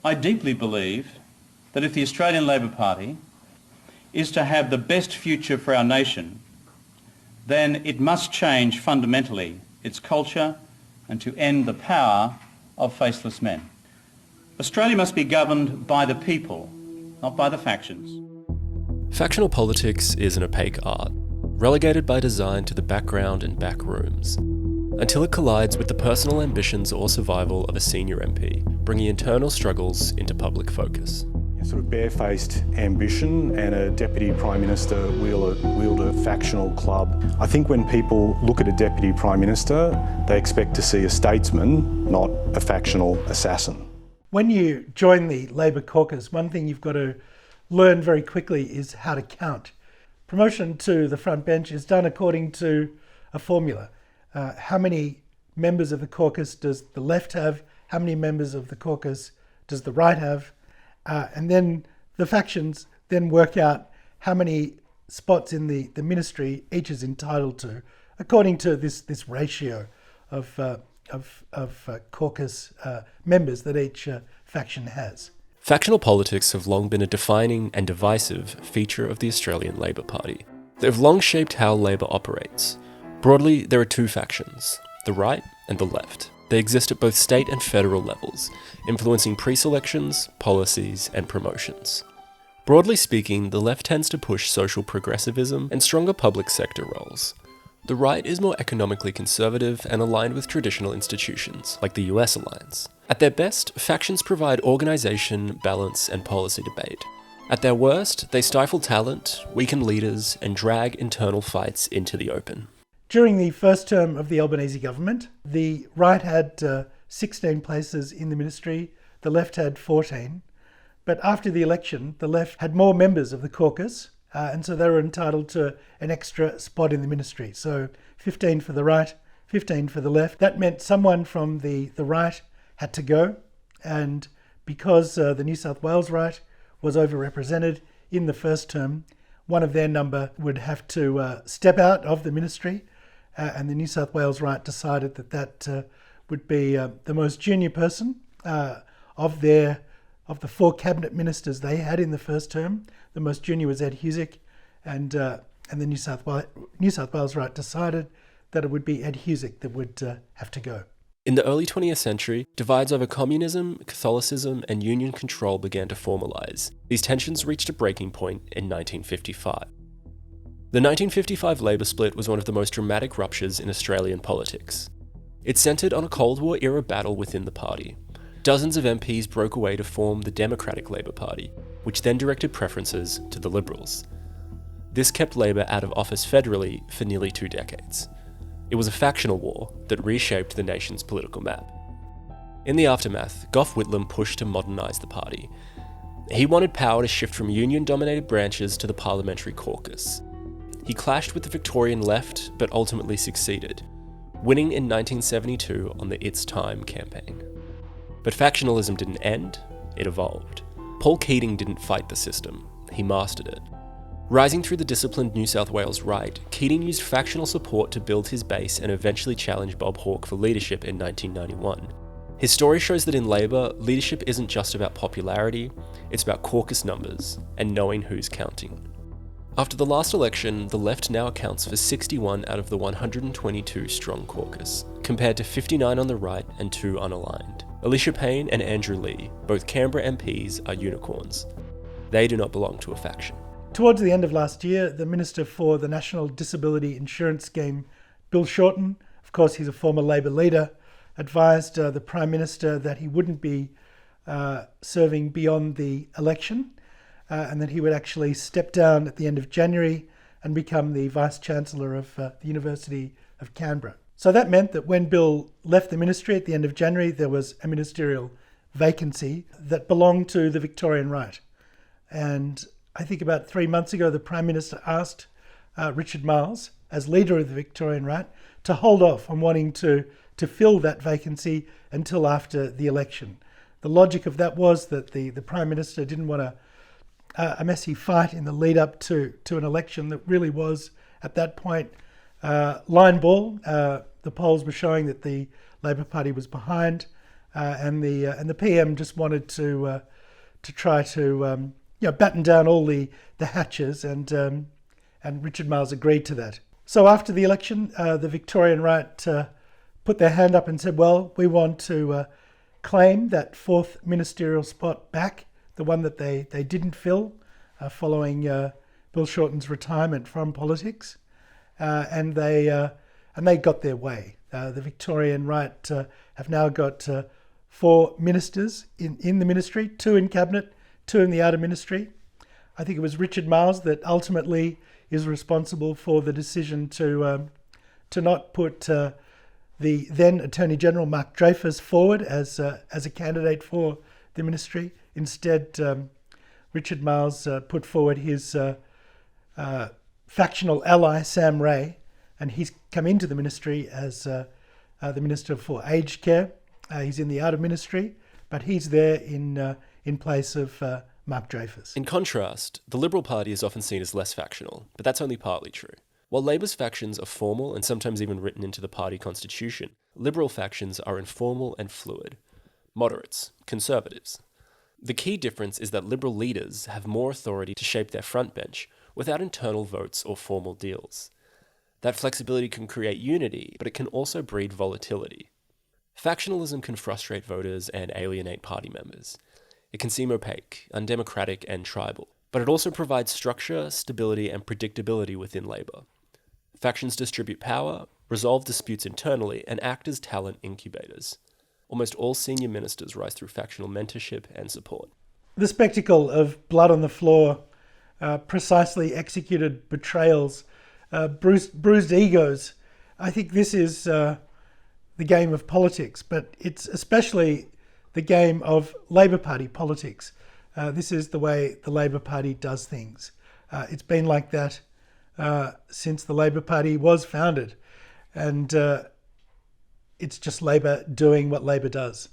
I deeply believe that if the Australian Labor Party is to have the best future for our nation, then it must change fundamentally its culture and to end the power of faceless men. Australia must be governed by the people, not by the factions. Factional politics is an opaque art, relegated by design to the background and back rooms, until it collides with the personal ambitions or survival of a senior MP, bringing internal struggles into public focus. Sort of barefaced ambition and a Deputy Prime Minister wield a factional club. I think when people look at a Deputy Prime Minister, they expect to see a statesman, not a factional assassin. When you join the Labor caucus, one thing you've got to learn very quickly is how to count. Promotion to the front bench is done according to a formula. How many members of the caucus does the left have? How many members of the caucus does the right have? And then the factions then work out how many spots in the ministry each is entitled to, according to this ratio of caucus members that each faction has. Factional politics have long been a defining and divisive feature of the Australian Labor Party. They have long shaped how Labor operates. Broadly, there are two factions, the right and the left. They exist at both state and federal levels, influencing pre-selections, policies, and promotions. Broadly speaking, the left tends to push social progressivism and stronger public sector roles. The right is more economically conservative and aligned with traditional institutions, like the US alliance. At their best, factions provide organisation, balance, and policy debate. At their worst, they stifle talent, weaken leaders, and drag internal fights into the open. During the first term of the Albanese government, the right had 16 places in the ministry, the left had 14. But after the election, the left had more members of the caucus, and so they were entitled to an extra spot in the ministry. So 15 for the right, 15 for the left. That meant someone from the right had to go, and because the New South Wales right was overrepresented in the first term, one of their number would have to step out of the ministry. And the New South Wales right decided that would be the most junior person of the four cabinet ministers they had in the first term. The most junior was Ed Husic, and the New South Wales right decided that it would be Ed Husic that would have to go. In the early 20th century, divides over communism, Catholicism, and union control began to formalise. These tensions reached a breaking point in 1955. The 1955 Labor split was one of the most dramatic ruptures in Australian politics. It centred on a Cold War-era battle within the party. Dozens of MPs broke away to form the Democratic Labor Party, which then directed preferences to the Liberals. This kept Labor out of office federally for nearly 2 decades. It was a factional war that reshaped the nation's political map. In the aftermath, Gough Whitlam pushed to modernise the party. He wanted power to shift from union-dominated branches to the parliamentary caucus. He clashed with the Victorian left, but ultimately succeeded, winning in 1972 on the It's Time campaign. But factionalism didn't end, it evolved. Paul Keating didn't fight the system, he mastered it. Rising through the disciplined New South Wales right, Keating used factional support to build his base and eventually challenge Bob Hawke for leadership in 1991. His story shows that in Labor, leadership isn't just about popularity, it's about caucus numbers and knowing who's counting. After the last election, the left now accounts for 61 out of the 122 strong caucus, compared to 59 on the right and 2 unaligned. Alicia Payne and Andrew Leigh, both Canberra MPs, are unicorns. They do not belong to a faction. Towards the end of last year, the Minister for the National Disability Insurance Scheme, Bill Shorten, of course he's a former Labor leader, advised the Prime Minister that he wouldn't be serving beyond the election, and that he would actually step down at the end of January and become the Vice-Chancellor of the University of Canberra. So that meant that when Bill left the ministry at the end of January, there was a ministerial vacancy that belonged to the Victorian right. And I think about 3 months ago, the Prime Minister asked Richard Marles, as leader of the Victorian right, to hold off on wanting to fill that vacancy until after the election. The logic of that was that the Prime Minister didn't want a messy fight in the lead up to an election that really was, at that point, line ball. The polls were showing that the Labor Party was behind, and the PM just wanted to try to batten down all the hatches, and Richard Marles agreed to that. So after the election, the Victorian right put their hand up and said, well, we want to claim that fourth ministerial spot back, the one that they didn't fill following Bill Shorten's retirement from politics, and they got their way. The Victorian right have now got 4 ministers in the ministry, 2 in cabinet, 2 in the outer ministry. I think it was Richard Marles that ultimately is responsible for the decision to not put the then Attorney General Mark Dreyfus forward as a candidate for the ministry. Instead, Richard Marles put forward his factional ally Sam Ray, and he's come into the ministry as the Minister for Aged Care. He's in the outer ministry, but he's there in place of Mark Dreyfus. In contrast, the Liberal Party is often seen as less factional, but that's only partly true. While Labor's factions are formal and sometimes even written into the party constitution, Liberal factions are informal and fluid. Moderates, conservatives. The key difference is that Liberal leaders have more authority to shape their front bench without internal votes or formal deals. That flexibility can create unity, but it can also breed volatility. Factionalism can frustrate voters and alienate party members. It can seem opaque, undemocratic, and tribal, but it also provides structure, stability, and predictability within Labor. Factions distribute power, resolve disputes internally, and act as talent incubators. Almost all senior ministers rise through factional mentorship and support. The spectacle of blood on the floor, precisely executed betrayals, bruised egos, I think this is the game of politics, but it's especially the game of Labor Party politics. This is the way the Labor Party does things. It's been like that since the Labor Party was founded, and it's just Labor doing what Labor does.